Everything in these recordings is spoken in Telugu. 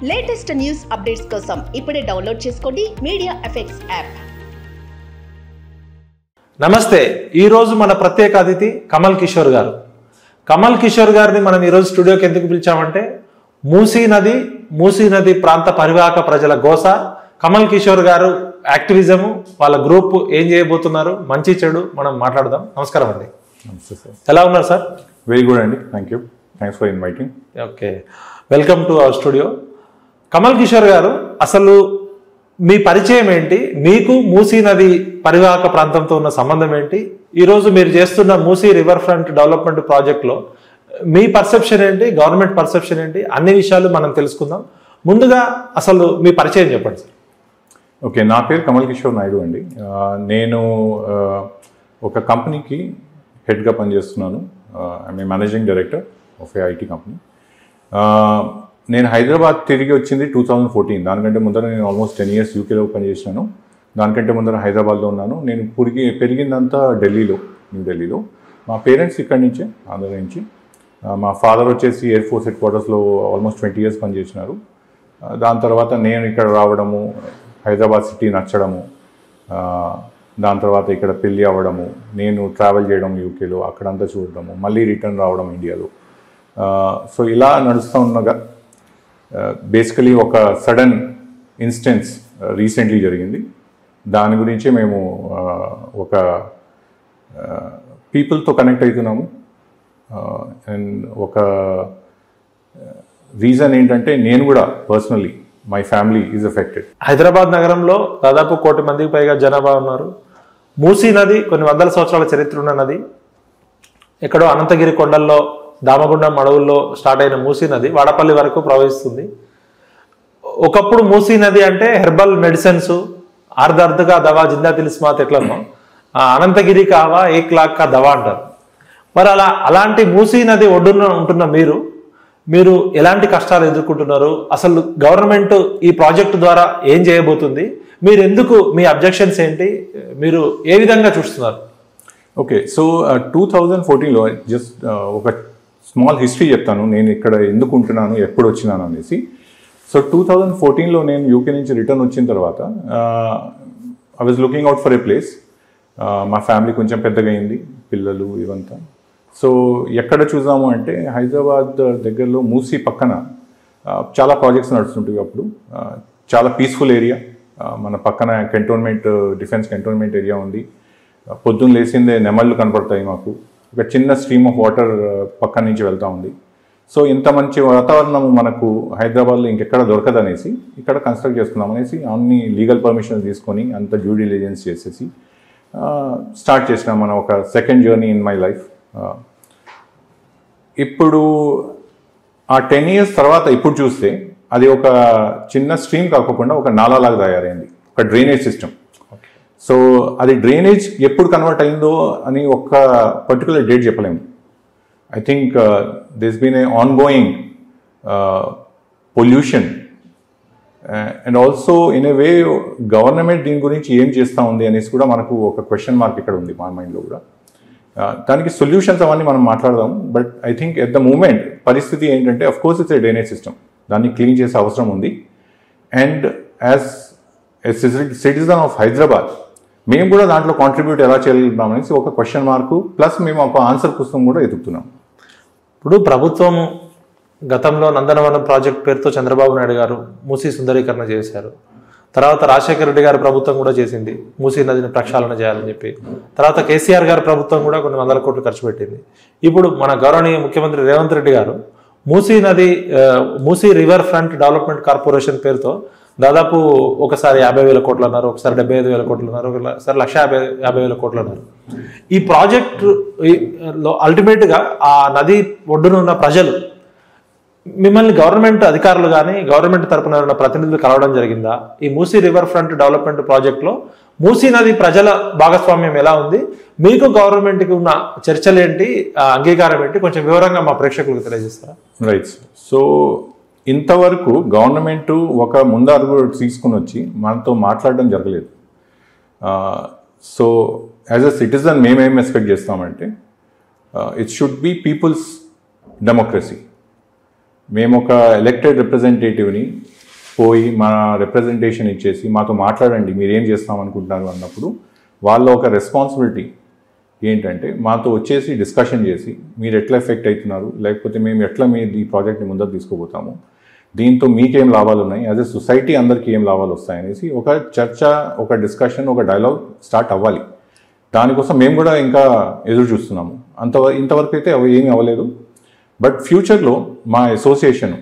లేటెస్ట్ న్యూస్ అప్డేట్స్ కోసం ఇప్పుడే డౌన్లోడ్ చేసుకోండి మీడియా ఎఫెక్ట్స్ యాప్. నమస్తే. ఈ రోజు మన ప్రత్యేక అతిథి కమల్ కిషోర్ గారు. కమల్ కిషోర్ గారిని మనం ఈరోజు స్టూడియోకి ఎందుకు పిలిచామంటే మూసీ నది ప్రాంత పరివాహక ప్రజల గోస, కమల్ కిషోర్ గారు యాక్టివిజము, వాళ్ళ గ్రూప్ ఏం చేయబోతున్నారు, మంచి చెడు మనం మాట్లాడదాం. నమస్కారం అండి. నమస్తే సార్. ఎలా ఉన్నారు సార్? వెరీ గుడ్ అండి, thanks for inviting. Okay, welcome to our studio. Kamal Kishore గారు, అసలు మీ పరిచయం ఏంటి, మీకు మూసీ నది పరివాహక ప్రాంతంతో ఉన్న సంబంధం ఏంటి, ఈరోజు మీరు చేస్తున్న మూసీ రివర్ ఫ్రంట్ డెవలప్మెంట్ ప్రాజెక్ట్లో మీ పర్సెప్షన్ ఏంటి, గవర్నమెంట్ పర్సెప్షన్ ఏంటి, అన్ని విషయాలు మనం తెలుసుకుందాం. ముందుగా అసలు మీ పరిచయం చెప్పండి సార్. ఓకే, నా పేరు కమల్ కిషోర్ నాయుడు అండి. నేను ఒక కంపెనీకి హెడ్గా పనిచేస్తున్నాను. I'm a managing director of A IT company. నేను హైదరాబాద్ తిరిగి వచ్చింది 2014. దానికంటే ముందర నేను ఆల్మోస్ట్ 10 years యూకేలో పనిచేసినాను. దానికంటే ముందర హైదరాబాద్లో ఉన్నాను. నేను పెరిగిందంతా న్యూ ఢిల్లీలో. మా పేరెంట్స్ ఇక్కడి నుంచే, ఆంధ్ర నుంచి. మా ఫాదర్ వచ్చేసి ఎయిర్ ఫోర్స్ హెడ్ క్వార్టర్స్లో ఆల్మోస్ట్ 20 years పనిచేసినారు. దాని తర్వాత నేను ఇక్కడ రావడము, హైదరాబాద్ సిటీ నచ్చడము, దాని తర్వాత ఇక్కడ పెళ్ళి అవ్వడము, నేను ట్రావెల్ చేయడం యూకేలో, అక్కడంతా చూడడము, మళ్ళీ రిటర్న్ రావడం ఇండియాలో. సో ఇలా నడుస్తూ ఉండగా బేసికలీ ఒక సడన్ ఇన్స్టెన్స్ రీసెంట్లీ జరిగింది. దాని గురించి మేము ఒక పీపుల్తో కనెక్ట్ అవుతున్నాము. అండ్ ఒక రీజన్ ఏంటంటే నేను కూడా personally my family is affected. Hyderabad నగరంలో దాదాపు 1 కోటి మందికి పైగా జనాభా ఉన్నారు. మూసీ నది కొన్ని వందల సంవత్సరాల చరిత్ర ఉన్న నది. ఎక్కడో అనంతగిరి కొండల్లో, దామగుండం అడవుల్లో స్టార్ట్ అయిన మూసీ నది వాడపల్లి వరకు ప్రవహిస్తుంది. ఒకప్పుడు మూసీ నది అంటే హెర్బల్ మెడిసిన్స్, అర్ధగా దవా జిందా తిలిస్మాత్ ఎట్లనో, అనంతగిరి కావా ఏక్ లాక్ కా దవా అంటారు. మరి అలాంటి మూసీ నది ఒడ్డున ఉంటున్న మీరు ఎలాంటి కష్టాలు ఎదుర్కొంటున్నారు, అసలు గవర్నమెంట్ ఈ ప్రాజెక్టు ద్వారా ఏం చేయబోతుంది, మీరు ఎందుకు, మీ అబ్జెక్షన్స్ ఏంటి, మీరు ఏ విధంగా చూస్తున్నారు? ఓకే, సో 2014లో జస్ట్ ఒక స్మాల్ హిస్టరీ చెప్తాను, నేను ఇక్కడ ఎందుకు ఉంటున్నాను, ఎప్పుడు వచ్చినాను అనేసి. సో 2014లో నేను యూకే నుంచి రిటర్న్ వచ్చిన తర్వాత I was looking out for a place. మా ఫ్యామిలీ కొంచెం పెద్దగా అయింది, పిల్లలు ఇవంతా. సో ఎక్కడ చూసాము అంటే హైదరాబాద్ దగ్గరలో మూసీ పక్కన చాలా ప్రాజెక్ట్స్ నడుస్తుంటాయి. అప్పుడు చాలా పీస్ఫుల్ ఏరియా. మన పక్కన డిఫెన్స్ కంటోన్మెంట్ ఏరియా ఉంది. పొద్దున్న లేసిందే నెమళ్ళు కనపడతాయి మాకు. ఒక చిన్న స్ట్రీమ్ ఆఫ్ వాటర్ పక్కన నుంచి వెళ్తూ ఉంది. సో ఇంత మంచి వాతావరణం మనకు హైదరాబాద్లో ఇంకెక్కడ దొరకదనేసి ఇక్కడ కన్స్ట్రక్ట్ చేసుకున్నాం అనేసి అన్ని లీగల్ పర్మిషన్స్ తీసుకొని అంత డ్యూ డిలిజెన్స్ చేసేసి స్టార్ట్ చేసినాం మనం ఒక second journey in my life. ఇప్పుడు ఆ 10 years తర్వాత ఇప్పుడు చూస్తే అది ఒక చిన్న స్ట్రీమ్ కాకుండా ఒక నాలాలాగా తయారైంది, ఒక డ్రైనేజ్ సిస్టమ్. సో అది డ్రైనేజ్ ఎప్పుడు కన్వర్ట్ అయిందో అని ఒక పర్టికులర్ డేట్ చెప్పలేము. I think this been a ongoing pollution and also in a way government దీని గురించి ఏం చేస్తూ ఉంది అనేసి కూడా మనకు ఒక క్వశ్చన్ మార్క్ ఇక్కడ ఉంది మా మైండ్లో కూడా. దానికి సొల్యూషన్స్ అవన్నీ మనం మాట్లాడదాం. But I think at the moment పరిస్థితి ఏంటంటే of course it's a drainage system, దాన్ని క్లీన్ చేసే అవసరం ఉంది. And as a citizen of Hyderabad మేము కూడా దాంట్లో కాంట్రిబ్యూట్ ఎలా చేయగలుగుతాం అనేసి ఒక క్వశ్చన్ మార్కు ప్లస్ మేము ఒక ఆన్సర్ పుస్తకం కూడా ఎదుగుతున్నాం. ఇప్పుడు ప్రభుత్వం గతంలో నందనవనం ప్రాజెక్ట్ పేరుతో చంద్రబాబు నాయుడు గారు మూసీ సుందరీకరణ చేశారు. తర్వాత రాజశేఖర రెడ్డి గారి ప్రభుత్వం కూడా చేసింది, మూసీ నదిని ప్రక్షాళన చేయాలని చెప్పి. తర్వాత కేసీఆర్ గారి ప్రభుత్వం కూడా కొన్ని వందల కోట్లు ఖర్చు పెట్టింది. ఇప్పుడు మన గౌరవనీయ ముఖ్యమంత్రి రేవంత్ రెడ్డి గారు Musi river front development corporation పేరుతో దాదాపు ఒకసారి 50,000 కోట్లు అన్నారు, ఒకసారి 75,000 కోట్లు అన్నారు, ఒకసారి 1,50,000 కోట్లు అన్నారు. ఈ ప్రాజెక్టులో అల్టిమేట్గా ఆ నది ఒడ్డున ఉన్న ప్రజలు మిమ్మల్ని గవర్నమెంట్ అధికారులు కానీ గవర్నమెంట్ తరపున ఉన్న ప్రతినిధులు కలవడం జరిగిందా? ఈ మూసీ రివర్ ఫ్రంట్ డెవలప్మెంట్ ప్రాజెక్ట్లో మూసీ నది ప్రజల భాగస్వామ్యం ఎలా ఉంది, మీకు గవర్నమెంట్కి ఉన్న చర్చలు ఏంటి, అంగీకారం ఏంటి, కొంచెం వివరంగా మా ప్రేక్షకులకు తెలియజేస్తారా? రైట్. సో ఇంతవరకు గవర్నమెంట్ ఒక ముందు అడుగు తీసుకుని వచ్చి మనతో మాట్లాడడం జరగలేదు. సో యాజ్ అ సిటిజన్ మేమేం ఎక్స్పెక్ట్ చేస్తామంటే it should be people's democracy. మేము ఒక ఎలక్టెడ్ రిప్రజెంటేటివ్ని పోయి మన రిప్రజెంటేషన్ ఇచ్చేసి మాతో మాట్లాడండి మీరు ఏం చేస్తామనుకుంటున్నారు అన్నప్పుడు వాళ్ళ ఒక రెస్పాన్సిబిలిటీ ఏంటంటే మాతో వచ్చేసి డిస్కషన్ చేసి మీరు ఎట్లా ఎఫెక్ట్ అవుతున్నారు, లేకపోతే మేము ఎట్లా మీరు ఈ ప్రాజెక్ట్ని ముందర తీసుకుపోతాము, దీంతో మీకేం లాభాలు ఉన్నాయి, యాజ్ ఎ సొసైటీ అందరికీ ఏం లాభాలు వస్తాయనేసి ఒక చర్చ, ఒక డిస్కషన్, ఒక డైలాగ్ స్టార్ట్ అవ్వాలి. దానికోసం మేము కూడా ఇంకా ఎదురు చూస్తున్నాము. ఇంతవరకు అయితే అవి ఏమీ అవ్వలేదు. బట్ ఫ్యూచర్లో మా association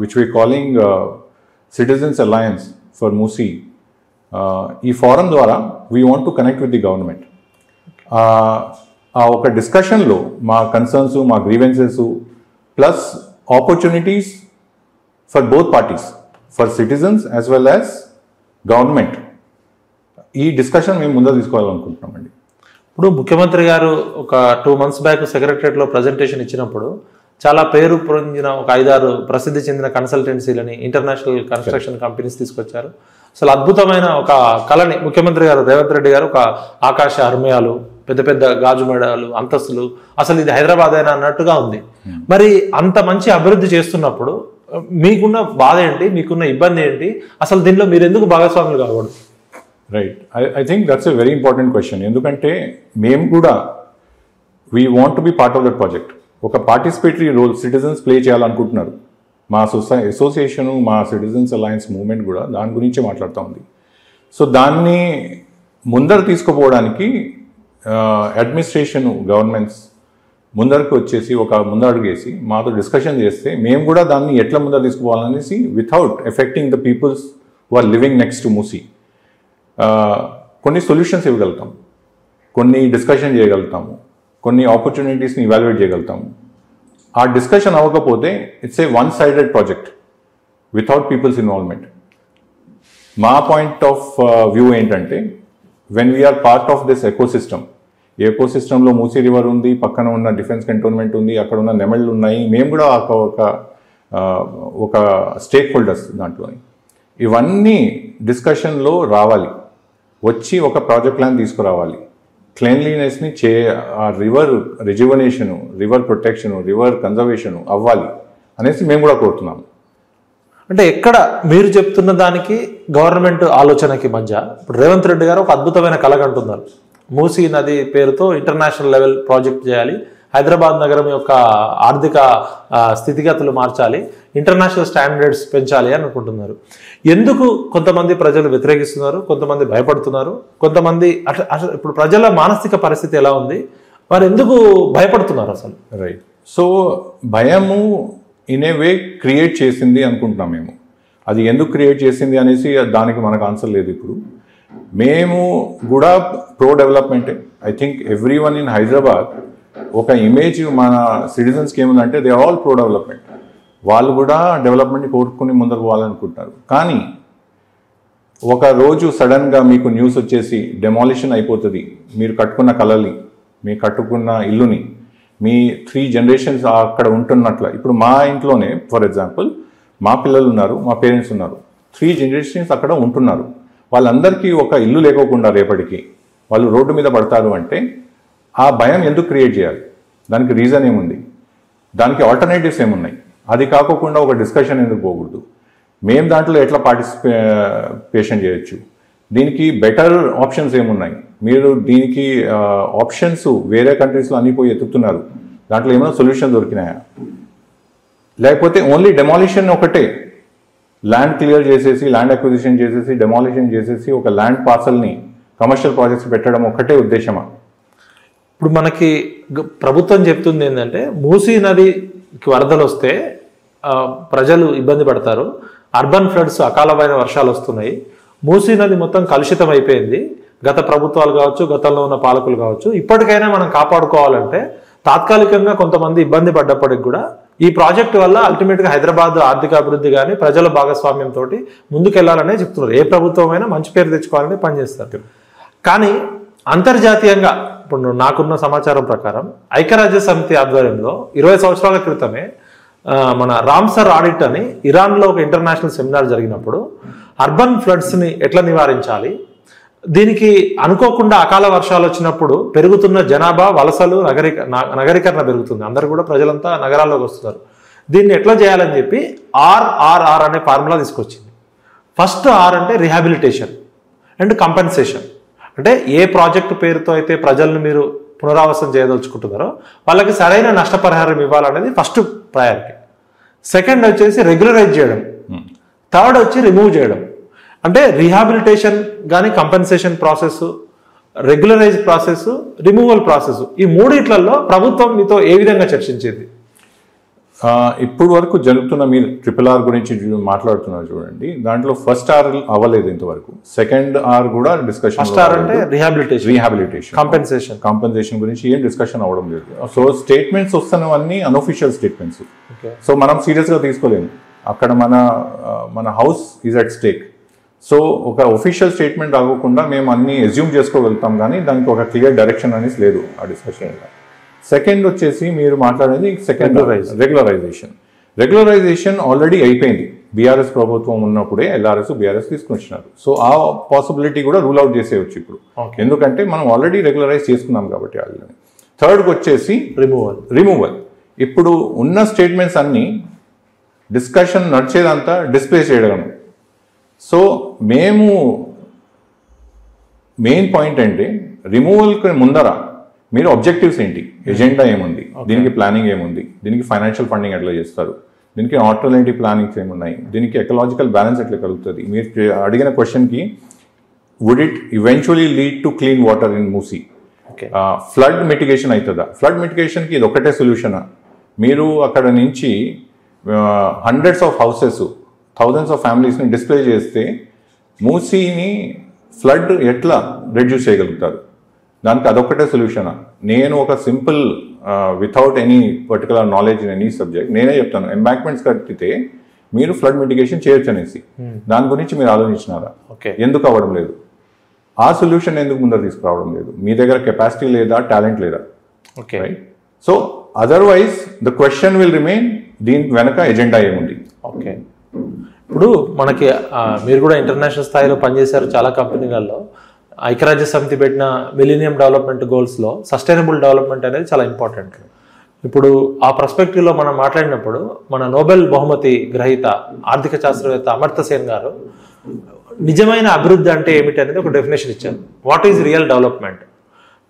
which we calling citizens alliance for Musi, ఈ ఫోరం ద్వారా we want to connect with the government. ఆ ఒక డిస్కషన్లో మా కన్సర్న్స్, మా grievances plus opportunities for both parties, for citizens as well as government, ఈ డిస్కషన్ మేము ముందర తీసుకోవాలనుకుంటున్నామండి. ఇప్పుడు ముఖ్యమంత్రి గారు ఒక 2 months బ్యాక్ సెక్రటరియట్లో ప్రజెంటేషన్ ఇచ్చినప్పుడు చాలా పేరు పొందిన ఒక 5-6 ప్రసిద్ధి చెందిన కన్సల్టెన్సీలని, ఇంటర్నేషనల్ కన్స్ట్రక్షన్ కంపెనీస్ తీసుకొచ్చారు. అసలు అద్భుతమైన ఒక కళని ముఖ్యమంత్రి గారు రేవంత్ రెడ్డి గారు ఒక ఆకాశ హర్మ్యాలు, పెద్ద పెద్ద గాజు మెడలు, అంతస్తులు, అసలు ఇది హైదరాబాద్ అయినా అన్నట్టుగా ఉంది. మరి అంత మంచి అభివృద్ధి చేస్తున్నప్పుడు మీకున్న బాధ ఏంటి, మీకున్న ఇబ్బంది ఏంటి, అసలు దీనిలో మీరు ఎందుకు భాగస్వాములు కాకూడదు? Right, I think that's a very important question. ఎందుకంటే మేము కూడా we want to be part of that project. ఒక పార్టిసిపేటరీ రోల్ సిటిజన్స్ ప్లే చేయాలనుకుంటున్నారు. మా అసోసియేషను, మా సిటిజన్స్ అలయన్స్ మూవ్మెంట్ కూడా దాని గురించి మాట్లాడుతూ ఉంది. సో దాన్ని ముందర తీసుకుపోవడానికి అడ్మినిస్ట్రేషను, గవర్నమెంట్స్ ముందరకు వచ్చేసి ఒక ముందడుగు వేసి మాతో డిస్కషన్ చేస్తే మేము కూడా దాన్ని ఎట్లా ముందర తీసుకుపోవాలనేసి without affecting the peoples who are living next to Musi కొన్ని సొల్యూషన్స్ ఇవ్వగలుగుతాం, కొన్ని డిస్కషన్ చేయగలుగుతాము, కొన్ని ఆపర్చునిటీస్ని ఇవాల్యుయేట్ చేయగలుగుతాము. ఆ డిస్కషన్ అవ్వకపోతే it's a one sided project without people's involvement. మా పాయింట్ ఆఫ్ వ్యూ ఏంటంటే when we are part of this ecosystem, ఈ ఎకోసిస్టంలో మూసీ రివర్ ఉంది, పక్కన ఉన్న డిఫెన్స్ కంటోన్మెంట్ ఉంది, అక్కడ ఉన్న నెమళ్ళు ఉన్నాయి, మేము కూడా ఒక స్టేక్ హోల్డర్స్ దాంట్లో. ఇవన్నీ డిస్కషన్లో రావాలి, వచ్చి ఒక ప్రాజెక్ట్ ప్లాన్ తీసుకురావాలి, క్లీన్లీనెస్ని ఆ river rejuvenation, river protection, river conservation అవ్వాలి అనేసి మేము కూడా కోరుతున్నాము. అంటే ఎక్కడ మీరు చెప్తున్న దానికి గవర్నమెంట్ ఆలోచనకి మధ్య ఇప్పుడు రేవంత్ రెడ్డి గారు ఒక అద్భుతమైన కలగంటున్నారు. మూసీ నది పేరుతో ఇంటర్నేషనల్ లెవెల్ ప్రాజెక్ట్ చేయాలి, హైదరాబాద్ నగరం యొక్క ఆర్థిక స్థితిగతులు మార్చాలి, ఇంటర్నేషనల్ స్టాండర్డ్స్ పెంచాలి అని అనుకుంటున్నారు. ఎందుకు కొంతమంది ప్రజలు వ్యతిరేకిస్తున్నారు, కొంతమంది భయపడుతున్నారు, కొంతమంది అట్లా ఇప్పుడు ప్రజల మానసిక పరిస్థితి ఎలా ఉంది, వారు ఎందుకు భయపడుతున్నారు అసలు? రైట్, సో భయము ఇన్ ఏ వే క్రియేట్ చేసింది అనుకుంటున్నాం మేము. అది ఎందుకు క్రియేట్ చేసింది అనేసి దానికి మనకు ఆన్సర్ లేదు. ఇప్పుడు మేము కూడా ప్రో డెవలప్మెంటే. I think everyone in Hyderabad ఒక ఇమేజ్ మన సిటిజన్స్కి ఏముందంటే they are all pro development. వాళ్ళు కూడా డెవలప్మెంట్ని కోరుకుని ముందుకు పోవాలనుకుంటున్నారు. కానీ ఒక రోజు సడన్గా మీకు న్యూస్ వచ్చేసి డెమాలిషన్ అయిపోతుంది, మీరు కట్టుకున్న కళని, మీరు కట్టుకున్న ఇల్లుని, మీ 3 generations అక్కడ ఉంటున్నట్ల. ఇప్పుడు మా ఇంట్లోనే ఫర్ ఎగ్జాంపుల్ మా పిల్లలు ఉన్నారు, మా పేరెంట్స్ ఉన్నారు, 3 generations అక్కడ ఉంటున్నారు. వాళ్ళందరికీ ఒక ఇల్లు లేకోకుండా రేపటికి వాళ్ళు రోడ్డు మీద పడతారు అంటే ఆ భయం ఎందుకు క్రియేట్ చేయాలి? దానికి రీజన్ ఏముంది? దానికి ఆల్టర్నేటివ్స్ ఏమున్నాయి? అది కాకుండా ఒక డిస్కషన్ ఎందుకు పోకూడదు? మేము దాంట్లో ఎట్లా పార్టిసిపేషన్ చేయొచ్చు? దీనికి బెటర్ ఆప్షన్స్ ఏమున్నాయి? మీరు దీనికి ఆప్షన్స్ వేరే కంట్రీస్లో అన్ని పోయి ఎత్తుతున్నారు, దాంట్లో ఏమైనా సొల్యూషన్ దొరికినాయా? లేకపోతే ఓన్లీ డెమాలిషన్ ఒకటే, ల్యాండ్ క్లియర్ చేసేసి, ల్యాండ్ అక్విజిషన్ చేసేసి, డెమాలిషన్ చేసేసి ఒక ల్యాండ్ పార్సల్ని కమర్షియల్ ప్రాజెక్ట్స్ పెట్టడం ఒకటే ఉద్దేశమా? ఇప్పుడు మనకి ప్రభుత్వం చెప్తుంది ఏంటంటే మూసీ నదికి వరదలు వస్తే ప్రజలు ఇబ్బంది పడతారు, అర్బన్ ఫ్లడ్స్, అకాలమైన వర్షాలు వస్తున్నాయి, మూసీ నది మొత్తం కలుషితం అయిపోయింది, గత ప్రభుత్వాలు కావచ్చు, గతంలో ఉన్న పాలకులు కావచ్చు, ఇప్పటికైనా మనం కాపాడుకోవాలంటే తాత్కాలికంగా కొంతమంది ఇబ్బంది పడ్డప్పటికి కూడా ఈ ప్రాజెక్టు వల్ల అల్టిమేట్గా హైదరాబాద్ ఆర్థిక అభివృద్ధి కానీ ప్రజల భాగస్వామ్యంతో ముందుకెళ్లాలనే చెప్తున్నారు. ఏ ప్రభుత్వమైనా మంచి పేరు తెచ్చుకోవాలని పనిచేస్తారు. కానీ అంతర్జాతీయంగా ఇప్పుడు నాకున్న సమాచారం ప్రకారం ఐక్యరాజ్య సమితి ఆధ్వర్యంలో 20 సంవత్సరాల క్రితమే మన రామ్సర్ ఆడిట్ అని ఇరాన్లో ఒక ఇంటర్నేషనల్ సెమినార్ జరిగినప్పుడు అర్బన్ ఫ్లడ్స్ని ఎట్లా నివారించాలి, దీనికి అనుకోకుండా అకాల వర్షాలు వచ్చినప్పుడు పెరుగుతున్న జనాభా, వలసలు, నగరీకరణ పెరుగుతుంది, అందరూ కూడా ప్రజలంతా నగరాల్లోకి వస్తున్నారు, దీన్ని ఎట్లా చేయాలని చెప్పి ఆర్ఆర్ఆర్ అనే ఫార్ములా తీసుకొచ్చింది. ఫస్ట్ ఆర్ అంటే రిహాబిలిటేషన్ అండ్ కంపెన్సేషన్. అంటే ఏ ప్రాజెక్టు పేరుతో అయితే ప్రజలను మీరు పునరావాసం చేయదలుచుకుంటున్నారో వాళ్ళకి సరైన నష్టపరిహారం ఇవ్వాలనేది ఫస్ట్ ప్రయారిటీ. సెకండ్ వచ్చేసి రెగ్యులరైజ్ చేయడం. థర్డ్ వచ్చి రిమూవ్ చేయడం. అంటే రీహాబిలిటేషన్ కానీ compensation process, regularize process, removal process, ఈ మూడిట్లలో ప్రభుత్వం మీతో ఏ విధంగా చర్చించింది? ఇప్పుడు వరకు జరుగుతున్న మీరు RRR గురించి మాట్లాడుతున్నారు చూడండి, దాంట్లో ఫస్ట్ ఆర్ అవ్వలేదు ఇంతవరకు. సెకండ్ ఆర్ కూడా డిస్కషన్. ఫస్ట్ ఆర్ అంటే రీహాబిలిటేషన్, కంపెన్సేషన్ గురించి ఏం డిస్కషన్ అవ్వడం లేదు. సో స్టేట్మెంట్స్ వస్తున్నవన్నీ అన్అఫీషియల్ స్టేట్మెంట్స్. సో మనం సీరియస్గా తీసుకోలేము. అక్కడ మన house is at stake. So ఒక ఒఫీషియల్ స్టేట్మెంట్ రాకుండా మేము అన్ని అజ్యూమ్ చేసుకోగలుగుతాం, కానీ దానికి ఒక క్లియర్ డైరెక్షన్ అనేది లేదు ఆ డిస్కషన్. సెకండ్ వచ్చేసి మీరు మాట్లాడేది సెకండ్ రెగ్యులరైజేషన్ ఆల్రెడీ అయిపోయింది. బీఆర్ఎస్ ప్రభుత్వం ఉన్నప్పుడే LRS BRS తీసుకుని వచ్చినారు. సో ఆ పాసిబిలిటీ కూడా రూల్ అవుట్ చేసేయచ్చు ఇప్పుడు, ఎందుకంటే మనం ఆల్రెడీ రెగ్యులరైజ్ చేసుకున్నాం కాబట్టి. వాళ్ళని థర్డ్కి వచ్చేసి రిమూవల్. ఇప్పుడు ఉన్న స్టేట్మెంట్స్ అన్నీ డిస్కషన్ నడిచేదంతా డిస్ప్లే చేయడం. సో మేము మెయిన్ పాయింట్ అంటే రిమూవల్కి ముందర మీరు ఆబ్జెక్టివ్స్ ఏంటి, ఎజెండా ఏముంది, దీనికి ప్లానింగ్ ఏముంది, దీనికి ఫైనాన్షియల్ ఫండింగ్ ఎట్లా చేస్తారు, దీనికి ఆల్టర్నేటివ్ ప్లానింగ్స్ ఏమున్నాయి, దీనికి ఎకలాజికల్ బ్యాలెన్స్ ఎట్లా కలుగుతుంది. మీరు అడిగిన క్వశ్చన్కి would it eventually lead to clean water in Musi, flood mitigation అవుతుందా? ఫ్లడ్ మిటిగేషన్కి ఇది ఒకటే సొల్యూషనా? మీరు అక్కడ నుంచి hundreds of houses, thousands of ఫ్యామిలీస్ని డిస్ప్లే చేస్తే మూసీని ఫ్లడ్ ఎట్లా రెడ్యూస్ చేయగలుగుతారు? దానికి అదొక్కటే సొల్యూషనా? నేను ఒక simple without any particular knowledge in any subject నేనే చెప్తాను, ఎంబాంక్మెంట్స్ కట్టితే మీరు ఫ్లడ్ మిటిగేషన్ చేయొచ్చు అనేసి. దాని గురించి మీరు ఆలోచించినారా? ఎందుకు అవ్వడం లేదు? ఆ సొల్యూషన్ ఎందుకు ముందర తీసుకురావడం లేదు? మీ దగ్గర కెపాసిటీ లేదా, టాలెంట్ లేదా? Right. So otherwise the question will remain, దీని వెనక ఎజెండా ఏముంది? ఓకే. ఇప్పుడు మనకి మీరు కూడా ఇంటర్నేషనల్ స్థాయిలో పనిచేశారు చాలా కంపెనీలలో. ఐక్యరాజ్య సమితి పెట్టిన మిలీనియం డెవలప్మెంట్ గోల్స్లో సస్టైనబుల్ డెవలప్మెంట్ అనేది చాలా ఇంపార్టెంట్. ఇప్పుడు ఆ పర్స్పెక్టివ్లో మనం మాట్లాడినప్పుడు మన నోబెల్ బహుమతి గ్రహీత ఆర్థిక శాస్త్రవేత్త అమర్త్య సేన్ గారు నిజమైన అభివృద్ధి అంటే ఏమిటి అనేది ఒక డెఫినేషన్ ఇచ్చారు. What is real development?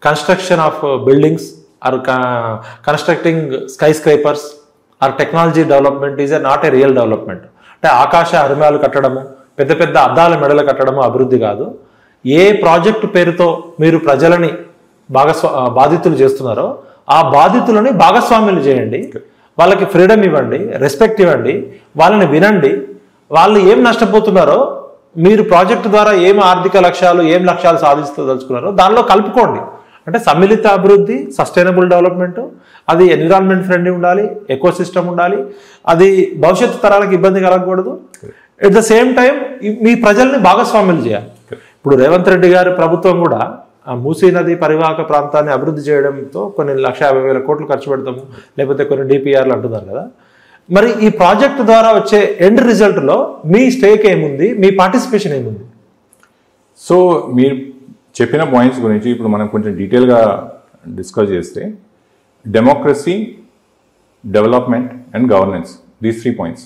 Construction of buildings or constructing skyscrapers or technology development is not a real development. అంటే ఆకాశ అరిమాలు కట్టడము, పెద్ద పెద్ద అద్దాల మెడలు కట్టడము అభివృద్ధి కాదు. ఏ ప్రాజెక్టు పేరుతో మీరు ప్రజలని బాధితులు చేస్తున్నారో ఆ బాధితులని భాగస్వామ్యులు చేయండి, వాళ్ళకి ఫ్రీడమ్ ఇవ్వండి, రెస్పెక్ట్ ఇవ్వండి, వాళ్ళని వినండి. వాళ్ళు ఏం నష్టపోతున్నారో, మీరు ప్రాజెక్టు ద్వారా ఏం ఆర్థిక లక్ష్యాలు, ఏం లక్ష్యాలు సాధించదలుచుకున్నారో దానిలో కలుపుకోండి. అంటే సమ్మిళిత అభివృద్ధి, సస్టైనబుల్ డెవలప్మెంట్, అది ఎన్విరాన్మెంట్ ఫ్రెండ్లీ ఉండాలి, ఎకో సిస్టమ్ ఉండాలి, అది భవిష్యత్తు తరాలకు ఇబ్బంది కలగకూడదు. ఎట్ ద సేమ్ టైం మీ ప్రజల్ని భాగస్వామ్యులు చేయాలి. ఇప్పుడు రేవంత్ రెడ్డి గారి ప్రభుత్వం కూడా మూసీ నది పరివాహక ప్రాంతాన్ని అభివృద్ధి చేయడంతో కొన్ని 1,50,000 కోట్లు ఖర్చు పెడతాము, లేకపోతే కొన్ని DPRలు అంటున్నారు కదా. మరి ఈ ప్రాజెక్టు ద్వారా వచ్చే ఎండ్ రిజల్ట్లో మీ స్టేక్ ఏముంది, మీ పార్టిసిపేషన్ ఏముంది? సో మీరు చెప్పిన పాయింట్స్ గురించి ఇప్పుడు మనం కొంచెం డీటెయిల్గా డిస్కస్ చేస్తే, democracy, development and governance, these 3 points.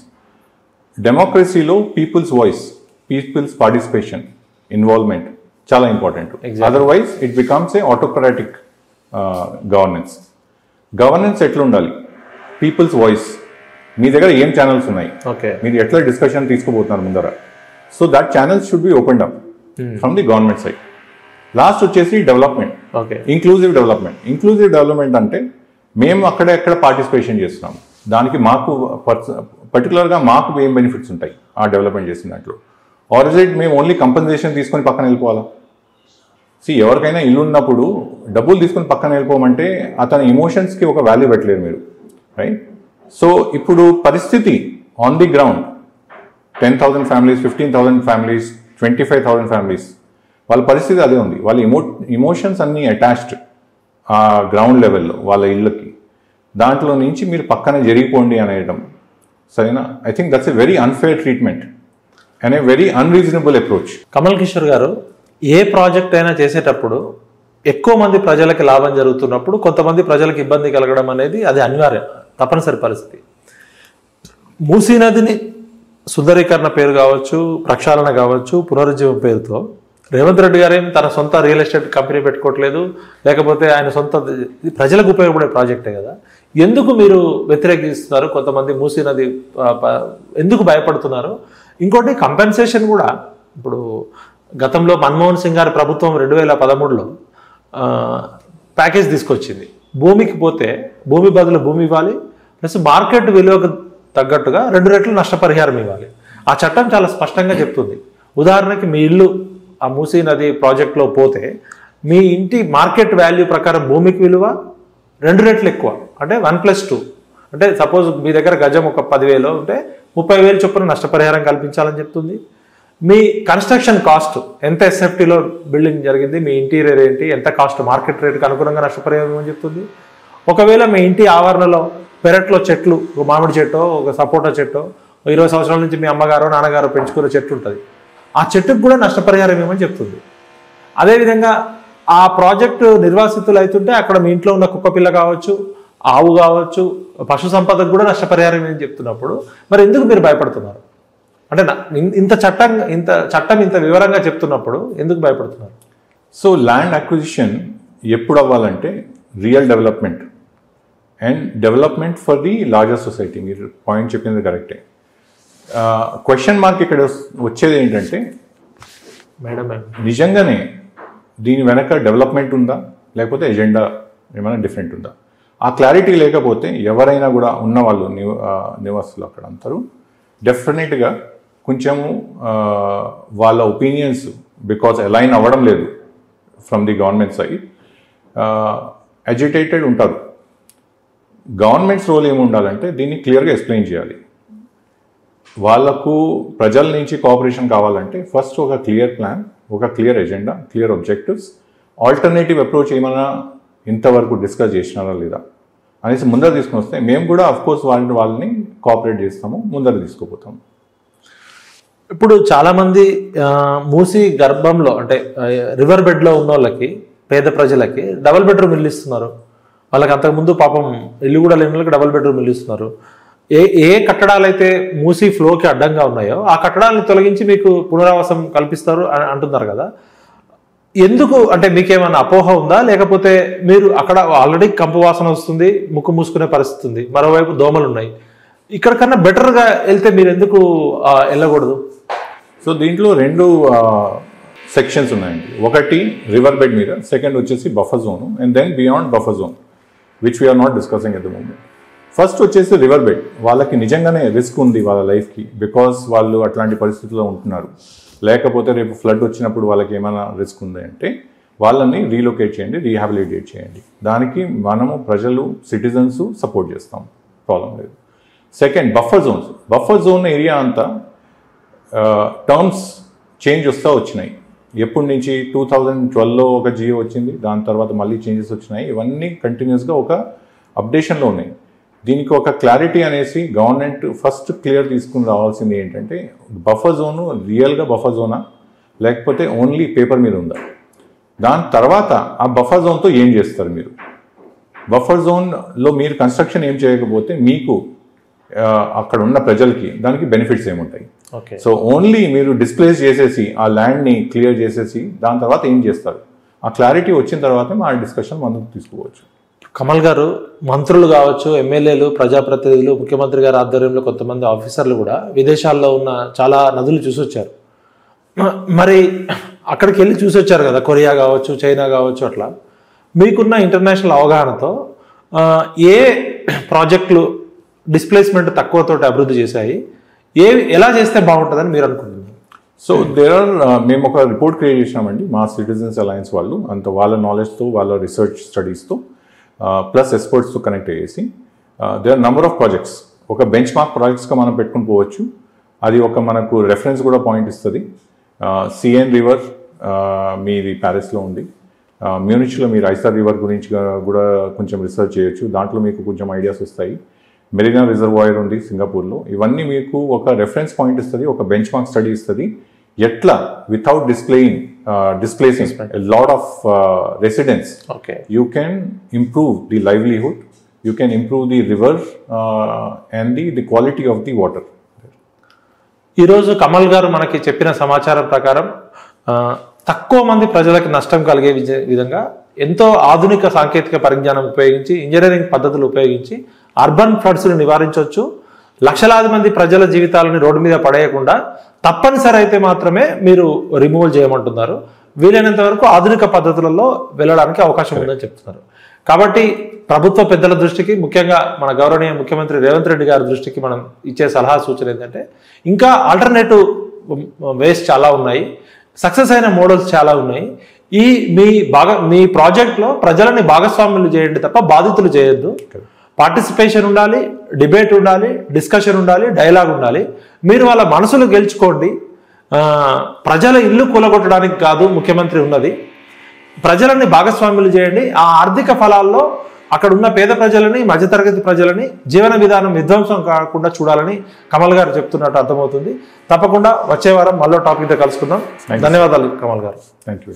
డెమోక్రసీలో peoples voice, peoples participation, involvement చాలా important. Otherwise it becomes a autocratic governance ఎట్లా ఉండాలి? పీపుల్స్ వాయిస్, మీ దగ్గర ఏం ఛానల్స్ ఉన్నాయి, మీరు ఎట్లా డిస్కషన్ తీసుకుపోతున్నారు ముందర. So that channels should be opened up from the government side. Last వచ్చేసి డెవలప్మెంట్, ఇంక్లూజివ్ డెవలప్మెంట్ అంటే మేము ఎక్కడ పార్టిసిపేషన్ చేస్తున్నాం, దానికి మాకు పర్టికులర్గా మాకు ఏం బెనిఫిట్స్ ఉంటాయి ఆ డెవలప్మెంట్ చేసిన దాంట్లో. ఆర్ ఇస్ ఇట్ మేము ఓన్లీ కంపెన్సేషన్ తీసుకొని పక్కన వెళ్ళిపోవాలా? ఎవరికైనా ఇల్లు ఉన్నప్పుడు డబ్బులు తీసుకొని పక్కన వెళ్ళిపోమంటే అతని ఎమోషన్స్కి ఒక వాల్యూ పెట్టలేరు మీరు, రైట్? సో ఇప్పుడు పరిస్థితి on the ground 10,000 families, 15,000 families, 25,000 families, వాళ్ళ పరిస్థితి అదే ఉంది. వాళ్ళ ఎమోషన్స్ అన్నీ అటాచ్డ్ ఆ గ్రౌండ్ లెవెల్లో వాళ్ళ ఇళ్ళకి. దాంట్లో నుంచి మీరు పక్కన జరిగిపోండి అనేయడం సరేనా? I think that's a very unfair treatment and a very unreasonable approach. Kamal Kishore గారు, ఏ ప్రాజెక్ట్ అయినా చేసేటప్పుడు ఎక్కువ మంది ప్రజలకి లాభం జరుగుతున్నప్పుడు కొంతమంది ప్రజలకు ఇబ్బంది కలగడం అనేది అది అనివార్యం, తప్పనిసరి పరిస్థితి. మూసీ నదిని సుందరీకరణ పేరు కావచ్చు, ప్రక్షాళన కావచ్చు, పునరుజ్జీవం పేరుతో రేవంత్ రెడ్డి గారేం తన సొంత రియల్ ఎస్టేట్ కంపెనీ పెట్టుకోవట్లేదు, లేకపోతే ఆయన సొంత ప్రజలకు ఉపయోగపడే ప్రాజెక్టే కదా. ఎందుకు మీరు వ్యతిరేకిస్తున్నారు? కొంతమంది మూసీ నది ఎందుకు భయపడుతున్నారు? ఇంకోటి కంపెన్సేషన్ కూడా ఇప్పుడు గతంలో మన్మోహన్ సింగ్ గారి ప్రభుత్వం 2013లో ప్యాకేజ్ తీసుకొచ్చింది. భూమికి పోతే భూమి బదులు భూమి ఇవ్వాలి, ప్లస్ మార్కెట్ విలువకు తగ్గట్టుగా 2 రెట్లు నష్టపరిహారం ఇవ్వాలి. ఆ చట్టం చాలా స్పష్టంగా చెప్తుంది. ఉదాహరణకి మీ ఇల్లు ఆ మూసీ నది ప్రాజెక్ట్లో పోతే మీ ఇంటి మార్కెట్ వాల్యూ ప్రకారం భూమికి విలువ 2 రెట్లు ఎక్కువ, అంటే 1+2. అంటే సపోజ్ మీ దగ్గర గజం ఒక 10,000 ఉంటే 30,000 చొప్పున నష్టపరిహారం కల్పించాలని చెప్తుంది. మీ కన్స్ట్రక్షన్ కాస్ట్ ఎంత, ఎస్ఎఫ్టీలో బిల్డింగ్ జరిగింది, మీ ఇంటీరియర్ ఏంటి, ఎంత కాస్ట్, మార్కెట్ రేటుకి అనుగుణంగా నష్టపరిహారం అని చెప్తుంది. ఒకవేళ మీ ఇంటి ఆవరణలో పెరట్లో చెట్లు, ఒక మామిడి చెట్టు, ఒక సపోటా చెట్టు, 20 సంవత్సరాల నుంచి మీ అమ్మగారు నాన్నగారు పెంచుకునే చెట్టు ఉంటుంది, ఆ చెట్టుకు కూడా నష్టపరిహారం ఏమని చెప్తుంది. అదేవిధంగా ఆ ప్రాజెక్టు నిర్వాసితులు అవుతుంటే అక్కడ మీ ఇంట్లో ఉన్న కుక్క పిల్ల కావచ్చు, ఆవు కావచ్చు, పశు సంపదకు కూడా నష్టపరిహారం ఏమని చెప్తున్నప్పుడు మరి ఎందుకు మీరు భయపడుతున్నారు? అంటే ఇంత చట్టం ఇంత వివరంగా చెప్తున్నప్పుడు ఎందుకు భయపడుతున్నారు? సో ల్యాండ్ అక్విజిషన్ ఎప్పుడు అవ్వాలంటే real development and development for the larger society. మీరు పాయింట్ చెప్పింది కరెక్టే. క్వశ్చన్ మార్క్ ఇక్కడ వచ్చేది ఏంటంటే, మేడం నిజంగానే దీని వెనక డెవలప్మెంట్ ఉందా, లేకపోతే ఎజెండా ఏమైనా డిఫరెంట్ ఉందా? ఆ క్లారిటీ లేకపోతే ఎవరైనా కూడా ఉన్నవాళ్ళు నివాసులు అక్కడ అంటారు డెఫినెట్గా కొంచెము వాళ్ళ ఒపీనియన్స్ బికాజ్ అలైన్ అవ్వడం లేదు from the government side, agitated ఉంటారు. గవర్నమెంట్స్ రోల్ ఏమి ఉండాలంటే దీన్ని క్లియర్గా ఎక్స్ప్లెయిన్ చేయాలి. వాళ్ళకు ప్రజల నుంచి కోఆపరేషన్ కావాలంటే ఫస్ట్ ఒక క్లియర్ ప్లాన్, ఒక clear agenda, clear objectives, alternative approach ఏమైనా ఇంతవరకు డిస్కస్ చేసినారా లేదా అనేసి ముందర తీసుకుని వస్తే మేము కూడా అఫ్కోర్స్ వాళ్ళని కోఆపరేట్ చేస్తాము, ముందర తీసుకుపోతాము. ఇప్పుడు చాలామంది మూసీ గర్భంలో అంటే రివర్ బెడ్లో ఉన్న వాళ్ళకి, పేద ప్రజలకి డబుల్ బెడ్రూమ్ ఇల్లు ఇస్తున్నారు. వాళ్ళకి అంతకుముందు పాపం ఇల్లు కూడా లేని వాళ్ళకి డబుల్ బెడ్రూమ్ ఇల్లు ఇస్తున్నారు. ఏ కట్టడాలు అయితే మూసీ ఫ్లోకి అడ్డంగా ఉన్నాయో ఆ కట్టడాలను తొలగించి మీకు పునరావాసం కల్పిస్తారు అని అంటున్నారు కదా. ఎందుకు అంటే మీకేమైనా అపోహ ఉందా, లేకపోతే మీరు అక్కడ ఆల్రెడీ కంపు వాసన వస్తుంది, ముక్కు మూసుకునే పరిస్థితి ఉంది, మరోవైపు దోమలు ఉన్నాయి, ఇక్కడ కన్నా బెటర్గా వెళ్తే మీరు ఎందుకు వెళ్ళకూడదు? సో దీంట్లో 2 సెక్షన్స్ ఉన్నాయండి. ఒకటి రివర్ బెడ్ మీద, సెకండ్ వచ్చేసి buffer zone, and then beyond buffer zone which we are not discussing at the moment. First వచ్చేసి రివర్ బెడ్. వాళ్ళకి నిజంగానే రిస్క్ ఉంది వాళ్ళ లైఫ్కి, బికాస్ వాళ్ళు అట్లాంటి పరిస్థితుల్లో ఉంటున్నారు. లేకపోతే రేపు ఫ్లడ్ వచ్చినప్పుడు వాళ్ళకి ఏమైనా రిస్క్ ఉంది అంటే వాళ్ళని రీలొకేట్ చేయండి, రీహాబిలిటేట్ చేయండి. దానికి మనము ప్రజలు, సిటిజన్స్ సపోర్ట్ చేస్తాం, ప్రాబ్లం లేదు. Second buffer zones. Buffer zone area అంతా టర్మ్స్ చేంజ్ వస్తూ వచ్చినాయి. ఎప్పటి నుంచి 2012లో ఒక జియో వచ్చింది, దాని తర్వాత మళ్ళీ చేంజెస్ వచ్చినాయి. ఇవన్నీ కంటిన్యూస్గా ఒక అప్డేషన్లో ఉన్నాయి. దీనికి ఒక క్లారిటీ అనేసి గవర్నమెంట్ ఫస్ట్ క్లియర్ తీసుకుని రావాల్సింది ఏంటంటే బఫర్ జోను రియల్గా బఫర్ జోనా లేకపోతే ఓన్లీ పేపర్ మీద ఉందా, దాని తర్వాత ఆ బఫర్ జోన్తో ఏం చేస్తారు మీరు. బఫర్ జోన్లో మీరు కన్స్ట్రక్షన్ ఏం చేయకపోతే మీకు అక్కడ ఉన్న ప్రజలకి దానికి బెనిఫిట్స్ ఏముంటాయి. సో ఓన్లీ మీరు డిస్ప్లేస్ చేసేసి ఆ ల్యాండ్ని క్లియర్ చేసేసి దాని తర్వాత ఏం చేస్తారు, ఆ క్లారిటీ వచ్చిన తర్వాత మా డిస్కషన్ ముందుకు తీసుకోవచ్చు. కమల్ గారు, మంత్రులు కావచ్చు, ఎమ్మెల్యేలు, ప్రజాప్రతినిధులు, ముఖ్యమంత్రి గారి ఆధ్వర్యంలో కొంతమంది ఆఫీసర్లు కూడా విదేశాల్లో ఉన్న చాలా నదులు చూసి వచ్చారు. మరి అక్కడికి వెళ్ళి చూసి వచ్చారు కదా, కొరియా కావచ్చు, చైనా కావచ్చు. అట్లా మీకున్న ఇంటర్నేషనల్ అవగాహనతో ఏ ప్రాజెక్టులు డిస్ప్లేస్మెంట్ తక్కువతోటి అభివృద్ధి చేశాయి, ఎలా చేస్తే బాగుంటుందని మీరు అనుకుంటున్నారు? సో మేము ఒక రిపోర్ట్ క్రియేట్ చేసినామండి మా సిటిజన్స్ అలయన్స్ వాళ్ళు, అంత వాళ్ళ నాలెడ్జ్తో, వాళ్ళ రీసెర్చ్ స్టడీస్తో ప్లస్ ఎక్స్పర్ట్స్తో కనెక్ట్ అయ్యేసి దేర్ నంబర్ ఆఫ్ ప్రాజెక్ట్స్ ఒక బెంచ్ మార్క్ ప్రాజెక్ట్స్గా మనం పెట్టుకుని పోవచ్చు. అది ఒక మనకు రెఫరెన్స్ కూడా పాయింట్ ఇస్తుంది. సిఎన్ రివర్ మీది ప్యారిస్లో ఉంది. మ్యూనిచ్లో మీరు ఐసార్ రివర్ గురించి కూడా కొంచెం రీసెర్చ్ చేయొచ్చు, దాంట్లో మీకు కొంచెం ఐడియాస్ వస్తాయి. మెరీనా రిజర్వాయర్ ఉంది సింగపూర్లో. ఇవన్నీ మీకు ఒక రెఫరెన్స్ పాయింట్ ఇస్తుంది, ఒక బెంచ్ మార్క్ స్టడీ ఇస్తుంది. ఎట్లా without displacing a lot of residents, you can improve the livelihood, you can improve the river and the quality of the water. ఈరోజు కమల్ గారు మనకి చెప్పిన సమాచారం ప్రకారం తక్కువ మంది ప్రజలకు నష్టం కలిగే విధంగా ఎంతో ఆధునిక సాంకేతిక పరిజ్ఞానం ఉపయోగించి ఇంజనీరింగ్ పద్ధతులు ఉపయోగించి అర్బన్ ఫ్లడ్స్ను నివారించవచ్చు. లక్షలాది మంది ప్రజల జీవితాలని రోడ్డు మీద పడేయకుండా తప్పనిసరి అయితే మాత్రమే మీరు రిమూవల్ చేయమంటున్నారు. వీలైనంత వరకు ఆధునిక పద్ధతులలో వెళ్ళడానికి అవకాశం ఉందని చెప్తున్నారు. కాబట్టి ప్రభుత్వ పెద్దల దృష్టికి, ముఖ్యంగా మన గౌరవనీయ ముఖ్యమంత్రి రేవంత్ రెడ్డి గారి దృష్టికి మనం ఇచ్చే సలహా సూచన ఏంటంటే, ఇంకా ఆల్టర్నేటివ్ వేస్ చాలా ఉన్నాయి, సక్సెస్ అయిన మోడల్స్ చాలా ఉన్నాయి. మీ ప్రాజెక్ట్లో ప్రజలని భాగస్వాములు చేయండి తప్ప బాధితులు చేయొద్దు. పార్టిసిపేషన్ ఉండాలి, డిబేట్ ఉండాలి, డిస్కషన్ ఉండాలి, డైలాగ్ ఉండాలి. మీరు వాళ్ళ మనసులు గెలుచుకోండి. ప్రజల ఇల్లు కూలగొట్టడానికి కాదు ముఖ్యమంత్రి ఉన్నది. ప్రజలని భాగస్వాములు చేయండి. ఆ ఆర్థిక ఫలాల్లో అక్కడ ఉన్న పేద ప్రజలని, మధ్యతరగతి ప్రజలని జీవన విధానం విధ్వంసం కాకుండా చూడాలని కమల్ గారు చెప్తున్నట్టు అర్థమవుతుంది. తప్పకుండా వచ్చే వారం మళ్ళీ టాపిక్తో కలుసుకుందాం. ధన్యవాదాలు కమల్ గారు. Thank you.